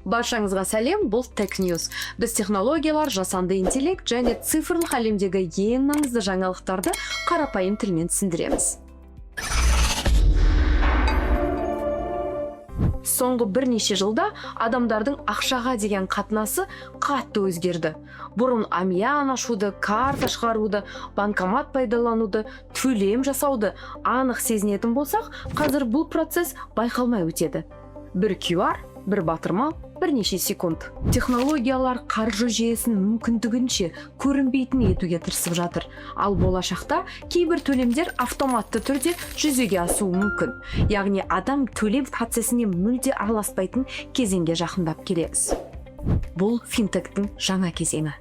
Баршаңызға сәлем, бұл Tech News. Біз технологиялар, жасанды интеллект және цифрлық әлемдегі ең маңызды жаңалықтарды қарапайым тілмен түсіндіреміз. Соңғы бірнеше жылда адамдардың ақшаға деген қатынасы қатты өзгерді. Бұрын амиян ашуды, карта шығаруды, банкомат пайдалануды, төлем жасауды анық сезінетін болсақ, қазір бұл процесс байқалмай өтеді. Бір QR, бір батырмал, бірнеше секунд. Технологиялар қаржы жүйесін мүмкіндігінше көрінбейтін етуге тырысып жатыр. Ал болашақта кейбір төлемдер автоматты түрде жүзеге асуы мүмкін. Яғни адам төлем процесіне мүлде араласпайтын кезеңге жақындап келеміз. Бұл финтектің жаңа кезеңі.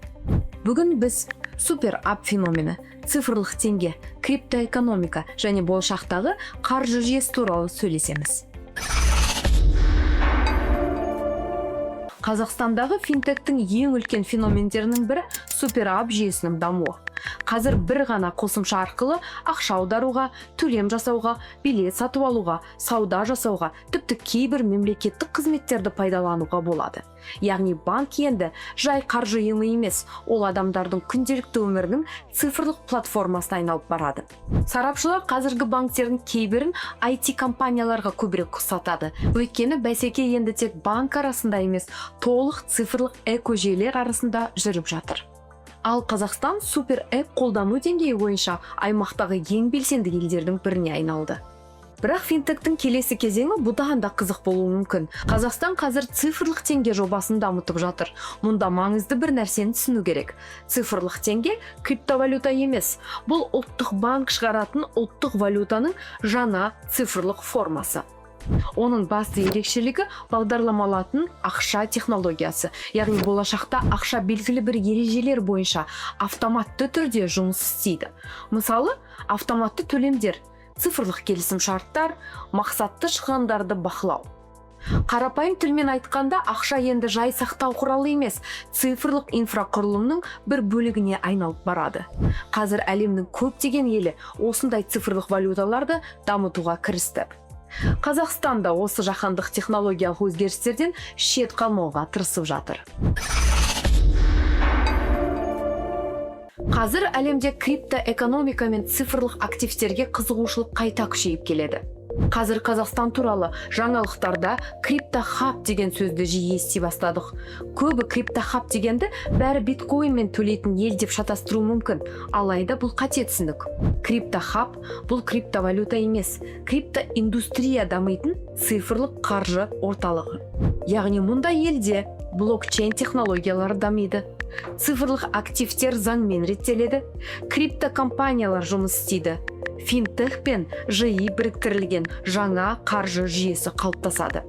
Бүгін біз супер ап феномені, цифрлық теңге, криптоэкономика және болашақтағы қаржы жүйесі туралы сөйлесеміз. Қазақстандағы финтектің ең үлкен феномендерінің бірі супер ап жүйесінің дамуы. Қазір бір ғана қосымша арқылы ақша аударуға, төлем жасауға, билет сатып алуға, сауда жасауға, тіпті кейбір мемлекеттік қызметтерді пайдалануға болады. Яғни банк енді жай қаржы ұйымы емес, ол адамдардың күнделікті өмірінің цифрлық платформасына айналып барады. Сарапшылар қазіргі банктердің кейбірін IT компанияларға көбірек ұқсатады. Өйткені бәсеке енді тек банк арасында емес, толық цифрлық экожүйелер арасында жүріп жатыр. Ал Қазақстан супер эп қолдану деңгейі бойынша аймақтағы ең белсенді елдердің біріне айналды. Бірақ финтектің келесі кезеңі бұдан да қызық болуы мүмкін. Қазақстан қазір цифрлық теңге жобасын дамытып жатыр. Мұнда маңызды бір нәрсені түсіну керек. Цифрлық теңге криптовалюта емес. Бұл ұлттық банк шығаратын ұлттық валютаның жаңа цифрлық формасы. Оның басты ерекшелігі бағдарламалатын ақша технологиясы. Яғни болашақта ақша белгілі бір ережелер бойынша автоматты түрде жұмыс істейді. Мысалы, автоматты төлемдер, цифрлық келісім шарттар, мақсатты шығындарды бақылау. Қарапайым тілмен айтқанда, ақша енді жай сақтау құралы емес, цифрлық инфрақұрылымның бір бөлігіне айналып барады. Қазір әлемнің көптеген елі осындай цифрлық валюталарды дамытуға кірісті. Қазақстан да осы жаһандық технологиялық өзгерістерден шет қалмауға тырысып жатыр. Қазір әлемде криптоэкономика мен цифрлық активтерге қызығушылық қайта күшейіп келеді. Қазір Қазақстан туралы жаңалықтарда криптохаб деген сөзді жиі ести бастадық. Көбі криптохаб дегенді бәрі биткоинмен төлейтін ел деп шатастыру мүмкін. Алайда бұл қате түсінік. Криптохаб бұл криптовалюта емес, криптоиндустрия дамитын цифрлық қаржы орталығы. Яғни мұнда елде блокчейн технологиялары дамиды. Цифрлық активтер заңмен реттеледі. Криптокомпаниялар жұмыс істейді. Финтех пен ЖИ біріктірілген жаңа қаржы жүйесі қалыптасады.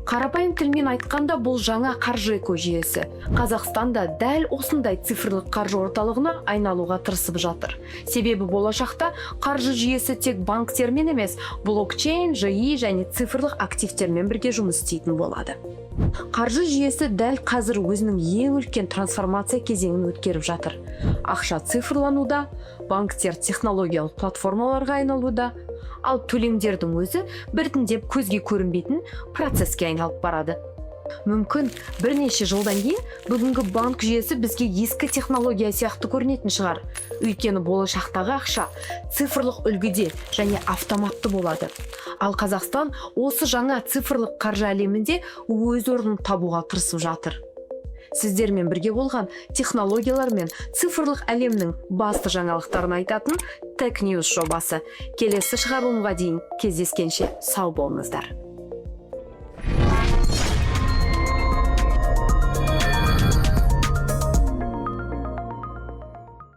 Қарапайым тілмен айтқанда бұл жаңа қаржы экожүйесі. Қазақстанда дәл осындай цифрлық қаржы орталығына айналуға тырысып жатыр. Себебі болашақта қаржы жүйесі тек банктермен емес, блокчейн, ЖИ және цифрлық активтермен бірге жұмыс істейтін болады. Қаржы жүйесі дәл қазір өзінің ең үлкен трансформация кезеңін өткеріп жатыр. Ақша цифрлануда, банктер технологиялық платформаларға айналуда, ал төлемдердің өзі біртіндеп көзге көрінбейтін процеске айналып барады. Мүмкін бірнеше жылдан кейін бүгінгі банк жүйесі бізге ескі технология сияқты көрінетін шығар. Өйткені болашақтағы ақша цифрлық үлгіде және автоматты болады. Ал Қазақстан осы жаңа цифрлық қаржы әлемінде өз орнын табуға тырысып жатыр. Сіздермен бірге болған технологиялар мен цифрлық әлемнің басты жаңалықтарын айтатын Tech News жобасы. Келесі шығарылымға дейін кездескенше сау болыңыздар.